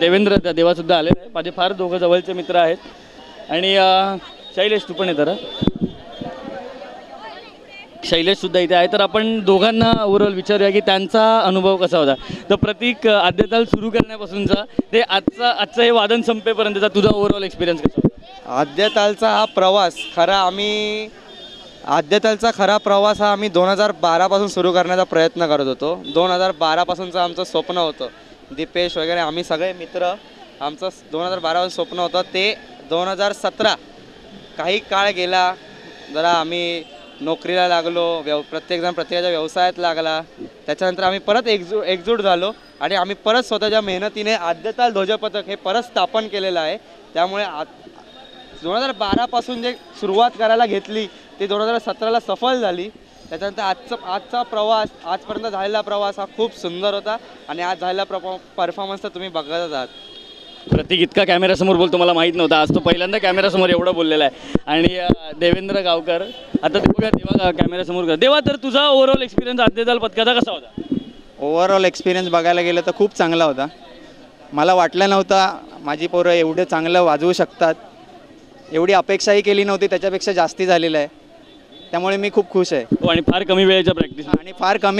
देवेंद्र देवासुद्धा आलेले आहे, माझे फार दोघं जवळचे मित्र आहेत. आणि शैलेश तू पण आहे तर शैलेश सुद्धा इथे आहे. तर आपण दोघांना ओव्हरऑल विचारूया की त्यांचा अनुभव कसा होता. तर प्रतीक, आद्यताल सुरू करण्यापासूनचा ते आजचं हे वादन संपेपर्यंतचा तुझा ओव्हरऑल एक्सपिरियन्स कसा होता? आद्यतालचा हा प्रवास खरा प्रवास हा आम्ही 2012 पासून सुरू करण्याचा प्रयत्न करत होतो. 2012 पासूनचं आमचं स्वप्न होतं. दीपेश वगैरे आम्ही सगळे मित्र, आमचं 2012 पासून स्वप्न होतं ते 2017 काही काळ गेला, जरा आम्ही नोकरीला लागलो, प्रत्येकजण प्रत्येकाच्या व्यवसायात लागला. त्याच्यानंतर आम्ही परत एकजूट झालो आणि आम्ही परत स्वतःच्या मेहनतीने आद्यताल ध्वजपथक हे परत स्थापन केलेलं आहे. त्यामुळे 2012 पासून जे सुरुवात करायला घेतली ती 2017ला सफल झाली. त्याच्यानंतर आजचा प्रवास, आजपर्यंत झालेला प्रवास हा खूप सुंदर होता आणि आज झालेला परफॉर्मन्स तर तुम्ही बघतच आहात. प्रतीक इतका कॅमेरासमोर बोलतो मला माहीत नव्हता, आज तो पहिल्यांदा कॅमेरासमोर एवढं बोललेला आहे. आणि देवेंद्र गावकर, आता ते बघा देवा कॅमेरासमोर कर. देवा, तर तुझा ओव्हरऑल एक्सपिरियन्स आद्यताल पथकाचा कसा होता? ओव्हरऑल एक्सपिरियन्स बघायला गेलं तर खूप चांगला होता. मला वाटलं नव्हतं माझी पोरं एवढं चांगलं वाजवू शकतात, एवढी अपेक्षाही केली नव्हती, त्याच्यापेक्षा जास्ती झालेलं आहे. त्यामुळे मी खूप खुश आहे. आणि फार कमी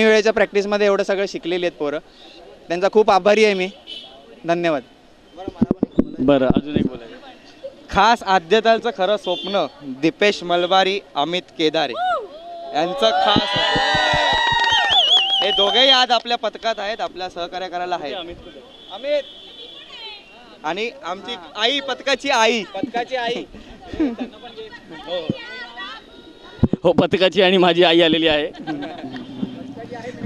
वेळेच्या प्रॅक्टिसमध्ये एवढं सगळं शिकलेली आहेत पोरं. त्यांचा खूप आभारी आहे मी. धन्यवाद. बरं, अजून एक बोलायचं. खास आद्यतालचं खरं स्वप्न दीपेश मलबारी, अमित केदारे यांचं खास, हे दोघेही आज आपल्या पथकात आहेत, आपल्या सहकार्य करायला आहेत. अमित आणि आमची आई, पथकाची आई हो, पथकाची आणि माझी आई आलेली आहे.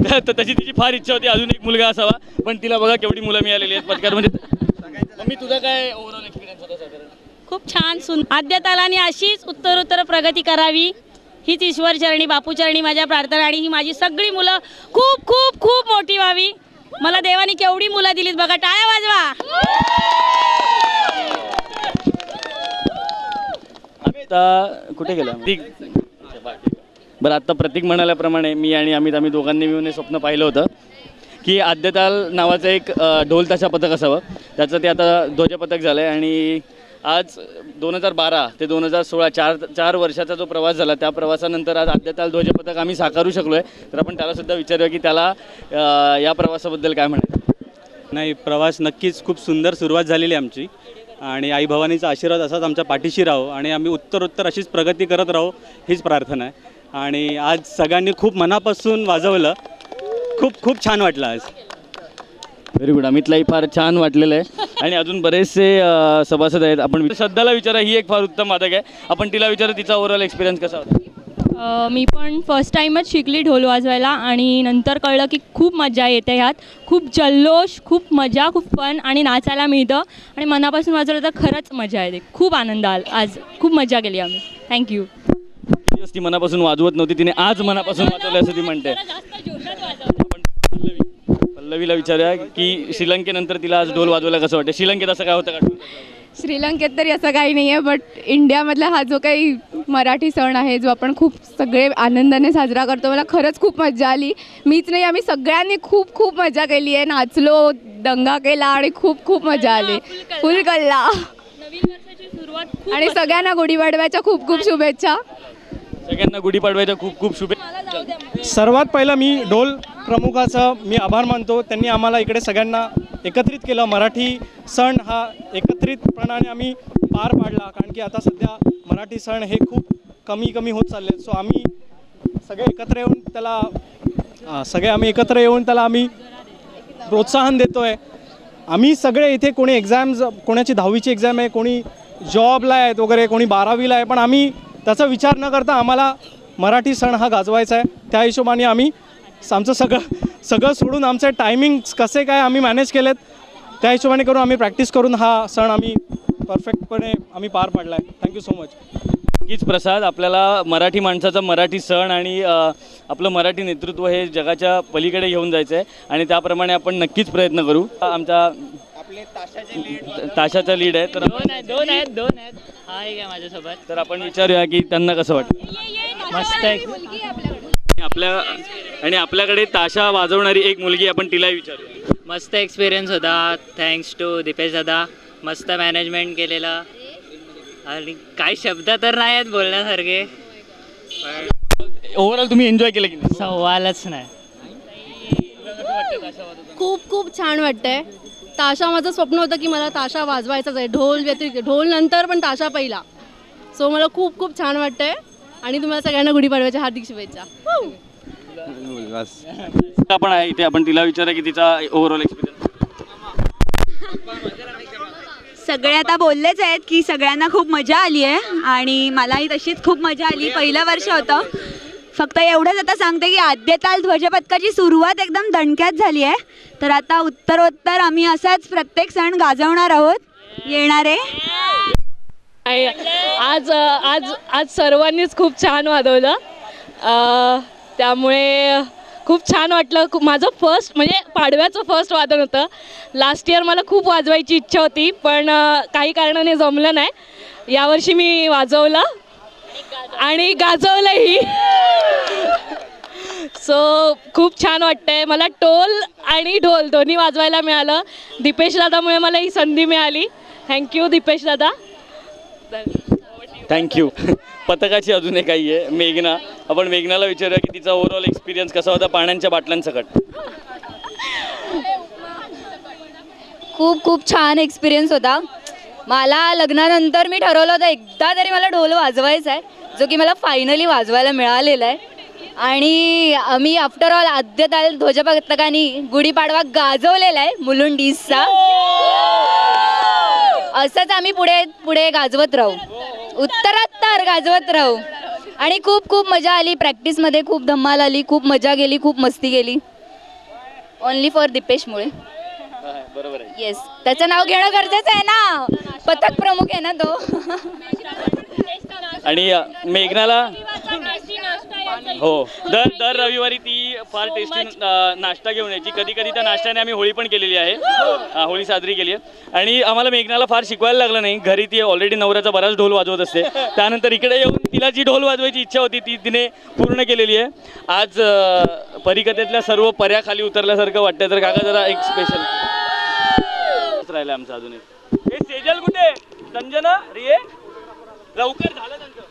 तर तशी तिची फार इच्छा होती अजून एक मुलगा असावा, पण तिला बघा केवढी मुलं मिळालेली आहेत पथकात. म्हणजे मी तुझा काय ओव्हरऑल एक्सपिरियन्स होता साधारण? खूप छान. आद्यतालाने अशीच उत्तरोत्तर प्रगती करावी हीच ईश्वर चरणी, बापू चरणी माझ्या प्रार्थना. आणि ही माझी सगळी मुलं खूप खूप खूप मोठी व्हावी. मला देवाने केवढी मुलं दिलीत बघा, टाळ्या वाजवा. आता कुठे गेला? बरं, आता प्रतीक म्हणाल्याप्रमाणे मी आणि अमित, आम्ही दोघांनी मिळून हे स्वप्न पाहिलं होतं की आद्यताल नावाचं एक ढोल ताशा पथक असावं. त्याचं ते आता ध्वजपथक झालं आहे. आणि आज 2012 ते 2016 चार वर्षाचा जो प्रवास झाला, त्या प्रवासानंतर आज आद्यताल ध्वजपथक आम्ही साकारू शकलो आहे. तर आपण त्यालासुद्धा विचारूया की त्याला या प्रवासाबद्दल काय म्हणायचं. नाही, प्रवास नक्कीच खूप सुंदर सुरुवात झालेली आहे आमची. आणि आई भवानीचा आशीर्वाद असाच आमच्या पाठीशी राहो आणि आम्ही उत्तरोत्तर अशीच प्रगती करत राहू हीच प्रार्थना आहे. आणि आज सगळ्यांनी खूप मनापासून वाजवलं, खूप खूप छान वाटलं आज. Very good. अमितलाही फार छान वाटलेलं आहे. आणि अजून बरेचसे सभासद आहेत. आपण श्रद्धाला विचारा, ही एक फार उत्तम वादक आहे. आपण तिला विचारा तिचा ओव्हरऑल एक्सपिरियन्स कसा होता. मी पण फर्स्ट टाईमच शिकली ढोल वाजवायला आणि नंतर कळलं की खूप मजा येते ह्यात. खूप जल्लोष, खूप मजा, खूप फन आणि नाचायला मिळतं. आणि मनापासून वाजवलं तर खरंच मजा येते. खूप आनंद आला आज, खूप मजा केली आम्ही. थँक्यू. ती मनापासून वाजवत नव्हती, तिने आज मनापासून वाजवलं असं ती म्हणते. पल्लवीला विचारूया की श्रीलंकेनंतर तिला आज ढोल वाजवायला कसं वाटतं. श्रीलंकेत असं काय होतं का? श्रीलंकेत तरी असं काही नाही आहे, बट इंडियामधला हा जो काही मराठी सण आहे जो आपण खूप सगळे आनंदाने साजरा करतो, मला खरंच खूप मजा आली. मीच नाही, आम्ही सगळ्यांनी खूप खूप मजा केली आहे, नाचलो, दंगा केला आणि खूप खूप मजा आली. फुल कल्ला. आणि सगळ्यांना गुढीपाडव्याच्या खूप खूप शुभेच्छा. सगळ्यांना गुढीपाडव्याच्या खूप खूप शुभेच्छा. सर्वात पहिला मी ढोल प्रमुखाचा मी आभार मानतो. त्यांनी आम्हाला इकडे सगळ्यांना एकत्रित केलं. मराठी सण हा एकत्रितपणाने आम्ही पार पाडला, कारण की आता सध्या मराठी सण हे खूप कमी होत चालले. सो आम्ही सगळे एकत्र येऊन त्याला आम्ही प्रोत्साहन देतो आहे. आम्ही सगळे इथे कोणी एक्झाम्स, कोणाची 10वीची एक्झाम आहे, कोणी जॉबला आहेत वगैरे, कोणी 12वीला आहे, पण आम्ही त्याचा विचार न करता आम्हाला मराठी सण हा गाजवायचा आहे. त्या हिशोबाने आम्ही आमचं सगळं सोडून आमचे टायमिंग्स कसे काय आम्ही मॅनेज केलेत, त्या हिशोबाने करून आम्ही प्रॅक्टिस करून हा सण आम्ही परफेक्टपणे आम्ही पार पाडला आहे. Thank you so much. नक्कीच प्रसाद, आपल्याला मराठी माणसाचा मराठी सण आणि आपलं मराठी नेतृत्व हे जगाच्या पलीकडे घेऊन जायचं आहे आणि त्याप्रमाणे आपण नक्कीच प्रयत्न करू. आमच्या ताशाचा लीड आहे, तर दोन आहेत. हा एक आहे माझ्यासोबत. तर आपण विचारूया की त्यांना कसं वाटतं. मस्त आहे. आपल्याकडे ताशा वाजवणारी एक मुलगी, आपण तिलाही विचारूया. मस्त एक्सपिरियन्स होता. थँक्स टू दीपेश दादा. मस्त मॅनेजमेंट केलेलं आणि काही शब्द तर नाही आहेत बोलण्यासारखे. ओव्हरऑल तुम्ही एन्जॉय केलं की नाही? सवालच नाही. खूप खूप छान वाटतंय. ताशा माझं स्वप्न होतं की मला ताशा वाजवायचाच आहे. ढोल व्यतिरिक्त ढोल नंतर पण ताशा पहिला. सो मला खूप खूप छान वाटतंय आणि तुम्हाला सगळ्यांना गुढीपाडव्याच्या हार्दिक शुभेच्छा. आपण आहे इथे, आपण तिला विचारा की तिचा ओव्हरऑल एक्सपिरियन्स. सगळे आता बोललेच आहेत की सगळ्यांना खूप मजा आली आहे आणि मलाही तशीच खूप मजा आली. पहिलं वर्ष होतं. फक्त एवढंच आता सांगते की आद्यताल ध्वजपथकाची सुरुवात एकदम दणक्यात झाली आहे. तर आता उत्तरोत्तर आम्ही असाच प्रत्येक सण गाजवणार आहोत येणारे. आज आज आज सर्वांनीच खूप छान वाजवलं, त्यामुळे खूप छान वाटलं. माझं फर्स्ट म्हणजे पाडव्याचं फर्स्ट वादन होतं. लास्ट इयर मला खूप वाजवायची इच्छा होती पण काही कारणाने जमलं नाही. यावर्षी मी वाजवलं आणि गाजवलंही. सो खूप छान वाटतंय. मला टोल आणि ढोल दोन्ही वाजवायला मिळालं. दीपेश दादामुळे मला ही संधी मिळाली. थँक्यू दीपेश दादा. थँक्यू. पथकाची अजून एक काही आहे, मेघना. आपण मेघनाला विचारूया की तिचा ओव्हरऑल एक्सपिरियन्स कसा होता पाण्याच्या बाटल्यांसकट. खूप खूप छान एक्सपिरियन्स होता. मला लग्नानंतर मी ठरवलं होतं एकदा तरी मला ढोल वाजवायचा आहे, जो की मला फायनली वाजवायला मिळालेला आहे. आणि आम्ही आफ्टर ऑल आद्यताल ध्वजपथकाने गुढीपाडवा गाजवलेला आहे मुलुंडीचा. असंच आम्ही पुढे पुढे गाजवत राहू, उत्तरोत्तर गाजवत राहू. आणि खूप खूप मजा आली. प्रॅक्टिसमध्ये खूप धमाल आली, खूप मजा गेली, खूप मस्ती गेली. ओनली फॉर दीपेशमुळे. बरोबर आहे. येस, त्याचं नाव घेणं गरजेचं आहे ना, पथक प्रमुख आहे ना तो. आणि मेघनाला हो दर रविवारी ती फार टेस्टी नाश्ता घेऊन यायची. कधी कधी त्या नाश्त्याने आम्ही होळी पण केलेली आहे, होळी साजरी केली आहे. आणि आम्हाला मेघनाला फार शिकवायला लागलं नाही. घरी ती ऑलरेडी नवऱ्याचा बराच ढोल वाजवत असते. त्यानंतर इकडे येऊन तिला जी ढोल वाजवायची इच्छा होती ती तिने पूर्ण केलेली आहे. आज परिकथेतल्या सर्व पर्या खाली उतरल्यासारखं वाटतं. तर काका जरा एक स्पेशल राहिलं आमचं अजून एक. हे सेजल कुठे? संजना रिये लवकर झालं त्यांचं.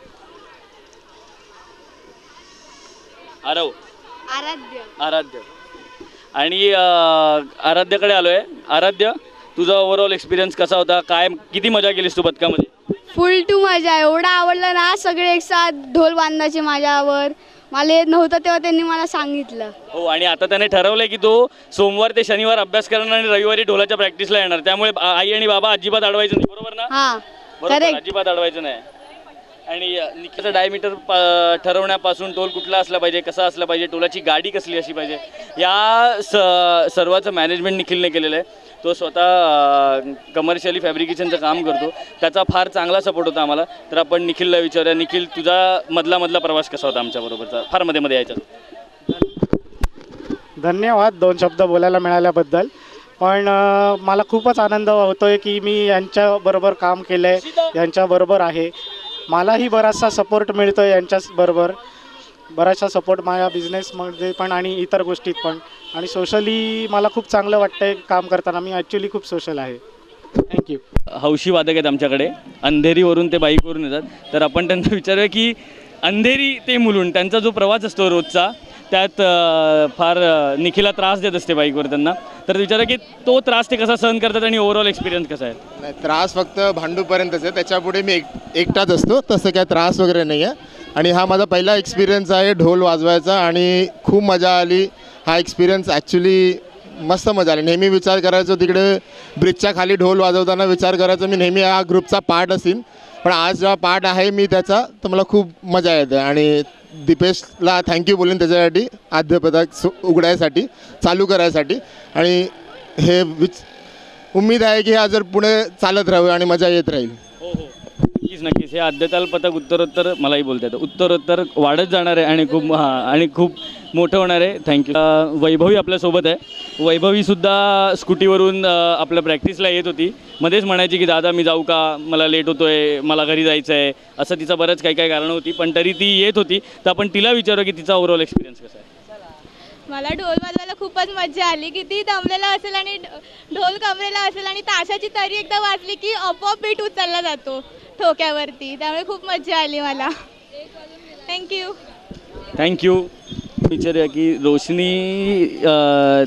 आराध्य आणि आराध्याकडे आलोय. आराध्य, तुझा ओव्हरऑल एक्सपिरियन्स कसा होता? काय किती मजा केलीस तू पथकामध्ये? फुल टू मजा. एवढा आवडलं ना, सगळे एक साथ ढोल बांधायचे माझ्यावर. मला येत नव्हतं तेव्हा त्यांनी मला सांगितलं. हो, आणि आता त्याने ठरवलंय की तो सोमवार ते शनिवार अभ्यास करणार आणि रविवारी ढोलाच्या प्रॅक्टिसला येणार. त्यामुळे आई आणि बाबा अजिबात अडवायचं नाही. बरोबर ना? हां, बरोबर, अजिबात अडवायचं नाही. आणि निखिलचं डायमीटर ठरवण्यापासून टोल कुठला असला पाहिजे, कसा असला पाहिजे, टोलाची गाडी कसली अशी पाहिजे, या सर्वाचं मॅनेजमेंट निखिलने केलेलं आहे. तो स्वतः कमर्शियली फॅब्रिकेशनचं काम करतो. त्याचा फार चांगला सपोर्ट होता आम्हाला. तर आपण निखिलला विचारूया. निखिल, तुझा मधला प्रवास कसा होता आमच्याबरोबरचा? फार मध्ये यायचा. धन्यवाद 2 शब्द बोलायला मिळाल्याबद्दल. पण मला खूपच आनंद होतो आहे की मी यांच्याबरोबर काम केलं आहे, यांच्याबरोबर आहे. मलाही बराचसा सपोर्ट मिळतो आहे यांच्याचबरोबर. बराचसा सपोर्ट माझ्या बिझनेसमध्ये पण आणि इतर गोष्टीत पण. आणि सोशली मला खूप चांगलं वाटतं आहे काम करताना. मी ॲक्च्युली खूप सोशल आहे. थँक्यू. हौशी वादक आहेत आमच्याकडे. अंधेरीवरून ते बाईकवरून येतात. तर आपण त्यांना विचारूया की अंधेरी ते मुलुंड त्यांचा जो प्रवास असतो रोजचा, त्यात फार निखिला त्रास देत असते बाईकवर त्यांना. तर विचारा की तो त्रास ते कसा सहन करतात आणि ओव्हरऑल एक्सपिरियन्स कसा आहे? नाही, त्रास फक्त भांडूपर्यंतच आहे. त्याच्यापुढे मी एकटाच असतो. तसं काय त्रास वगैरे नाही आहे. आणि हा माझा पहिला एक्सपिरियन्स आहे ढोल वाजवायचा आणि खूप मजा आली. हा एक्सपिरियन्स ॲक्च्युली मस्त मजा आली. नेहमी विचार करायचो तिकडे ब्रिजच्या खाली ढोल वाजवताना विचार करायचो मी नेहमी हा ग्रुपचा पार्ट असेल. पण आज जेव्हा पार्ट आहे मी त्याचा, तर मला खूप मजा येते. आणि दीपेशला थँक्यू बोलेन त्याच्यासाठी, आद्य पथक उघडायसाठी, चालू करायसाठी. आणि हे उम्मीद आहे की हा जर पुढे चालत राहू आणि मजा येत राहील. नक्कीच हे आद्यताल पथक उत्तरोत्तर, मलाही बोलता येतं, उत्तरोत्तर वाढत जाणार आहे आणि खूप मोठं होणार आहे. थँक्यू. वैभवी आपल्यासोबत आहे. वैभवीसुद्धा स्कूटीवरून आपल्या प्रॅक्टिसला येत होती. मध्येच म्हणायची की दादा मी जाऊ का, मला लेट होतो आहे, मला घरी जायचं आहे, असं तिचं बरंच काही कारणं होती. पण तरी ती येत होती. तर आपण तिला विचारू की तिचा ओव्हरऑल एक्सपिरियन्स कसा आहे? मला ढोल वाजवायला खूपच मजा आली. किती दमलेला असेल आणि ढोल कमरेला असेल आणि ताशाची तरी एकदा वाजली की आपोआप बीट उचलला जातो ठोक्यावरती. त्यामुळे खूप मजा आली मला. थँक्यू. थँक्यू. विचारूया की रोशनी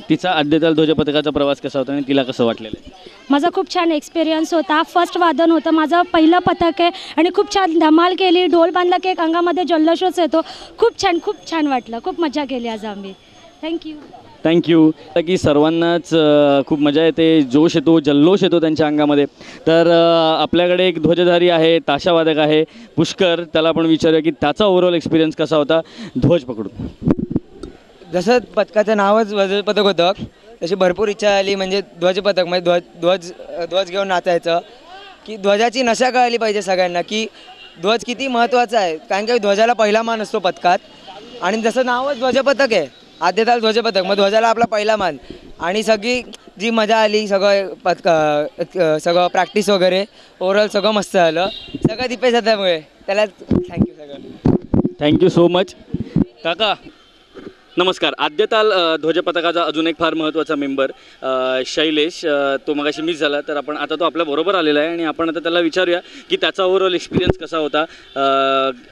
तिचा आद्यताल ध्वजपथकाचा प्रवास कसा होता आणि तिला कसं वाटलेलं आहे? माझा खूप छान एक्सपिरियन्स होता. फर्स्ट वादन होतं, माझं पहिलं पथक आहे आणि खूप छान धमाल केली. ढोल बांधला की एक अंगामध्ये जल्लोषच येतो. खूप छान वाटलं. खूप मजा केली आज आम्ही. थँक्यू. थँक्यू. की सर्वांनाच खूप मजा येते, जोश येतो, जल्लोष येतो त्यांच्या अंगामध्ये. तर आपल्याकडे एक ध्वजधारी आहे, ताशावादक आहे पुष्कर. त्याला आपण विचारूया की त्याचा ओव्हरऑल एक्सपिरियन्स कसा होता ध्वज पकडून. जसं पथकाचं नावच ध्वजपथक होतं तशी भरपूर इच्छा आली. म्हणजे ध्वजपथक म्हणजे ध्वज घेऊन नाचायचं, की ध्वजाची नशा कळाली पाहिजे सगळ्यांना की ध्वज किती महत्त्वाचा आहे. कारण की ध्वजाला पहिला मान असतो पथकात. आणि जसं नावच ध्वजपथक आहे, आद्यताल ध्वजपथक, मग ध्वजाला आपला पहिला मान. आणि सगळी जी मजा आली, सगळं प्रॅक्टिस वगैरे ओव्हरऑल सगळं मस्त झालं. सगळं दीपेश दादामुळे. त्याला थँक्यू सगळं. Thank you so much. काका नमस्कार. आद्यताल ध्वजपथकाचा अजून एक फार महत्त्वाचा मेंबर शैलेश, तो मगाशी मिस झाला, तर आपण आता तो आपल्याबरोबर आलेला आहे आणि आपण आता त्याला विचारूया की त्याचा ओव्हरऑल एक्सपिरियन्स कसा होता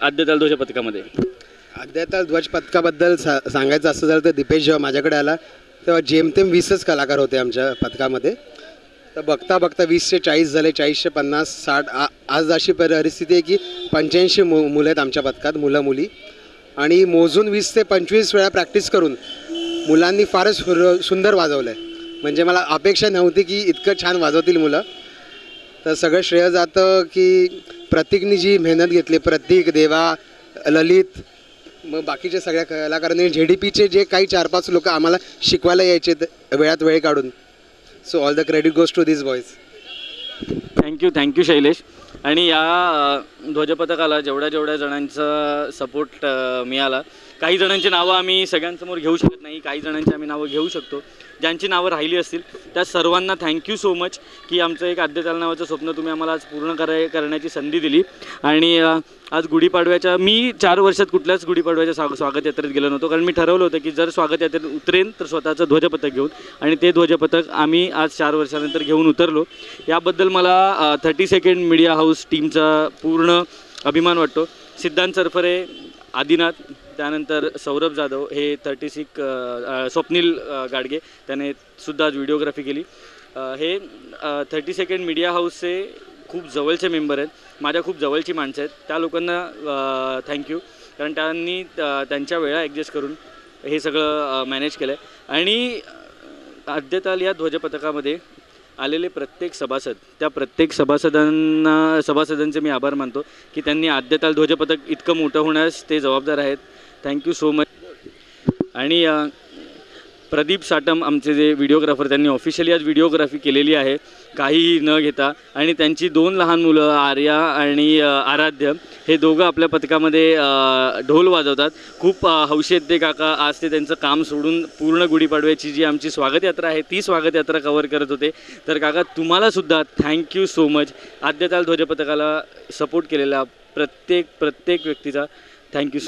आद्यताल ध्वजपथकामध्ये. आद्यताल ध्वज पथकाबद्दल सांगायचं असं झालं तर दीपेश जेव्हा माझ्याकडे आला तेव्हा जेमतेम 20च कलाकार होते आमच्या पथकामध्ये. तर बघता 20 ते 40 झाले, 40 ते 50, 60. आज अशी परिस्थिती आहे की 85 मुलं आहेत आमच्या पथकात, मुलं मुली. आणि मोजून 20 ते 25 वेळा प्रॅक्टिस करून मुलांनी फारच सुंदर वाजवलं आहे. म्हणजे मला अपेक्षा नव्हती की इतकं छान वाजवतील मुलं. तर सगळं श्रेय जातं की प्रतीकनी जी मेहनत घेतली, प्रतीक, देवा, ललित, मग बाकीच्या सगळ्या कलाकारांनी, ZDPचे जे काही 4-5 लोक आम्हाला शिकवायला यायचे वेळात वेळ काढून. So all the credit goes to this boys. Thank you Shailesh. आणि या ध्वजपथकाला जेवढ्या जणांचा सपोर्ट मिळाला, काही जणांची नावं आम्ही सगळ्यांसमोर घेऊ शकत नाही, काही जणांची आम्ही नावं घेऊ शकतो. ज्यांची नावं राहिली असतील त्या सर्वांना थँक्यू सो मच की आमचं एक आद्यताल नावाचं स्वप्न तुम्ही आम्हाला आज पूर्ण करण्याची संधी दिली. आणि आज गुढीपाडव्याच्या मी 4 वर्षात कुठल्याच गुढीपाडव्याच्या स्वागत यात्रेत गेलो नव्हतो, कारण मी ठरवलं होतं की जर स्वागत यात्रेत उतरेन तर स्वतःचं ध्वजपथक घेऊन, आणि ते ध्वजपथक आम्ही आज 4 वर्षानंतर घेऊन उतरलो. याबद्दल मला 30 सेकंड मीडिया हाऊस टीमचा पूर्ण अभिमान वाटतो. सिद्धांत सरफरे, आदिनाथ, त्यानंतर सौरभ जाधव, हे 36 स्वप्नील गाडगे, त्याने सुद्धा आज व्हिडिओग्राफी केली. हे 30 सेकंड मीडिया हाऊसचे खूप जवळचे मेंबर आहेत, माझ्या खूप जवळची माणसं आहेत. त्या लोकांना थँक्यू, कारण त्यांनी त्यांच्या वेळा ॲडजस्ट करून हे सगळं मॅनेज केलं आहे. आणि आद्यताल या ध्वजपथकामध्ये आलेले प्रत्येक सभासद, त्या प्रत्येक सभासदांचे मी आभार मानतो की त्यांनी आद्यताल ध्वजपथक इतकं मोठं होण्यास ते जबाबदार आहेत. Thank you so much. आणि प्रदीप साटम, आमचे जे व्हिडिओग्राफर, त्यांनी ऑफिशियली आज व्हिडिओग्राफी केलेली आहे काहीही न घेता. आणि त्यांची 2 लहान मुलं आर्या आणि आराध्य, हे दोघं आपल्या पथकामध्ये ढोल वाजवतात. खूप हौशी आहेत ते काका. आज ते त्यांचं काम सोडून पूर्ण गुढीपाडव्याची जी आमची स्वागत यात्रा आहे ती स्वागत यात्रा कव्हर करत होते. तर काका तुम्हालासुद्धा थँक्यू सो मच. आद्यताल ध्वजपथकाला सपोर्ट केलेला प्रत्येक व्यक्तीचा थँक्यू.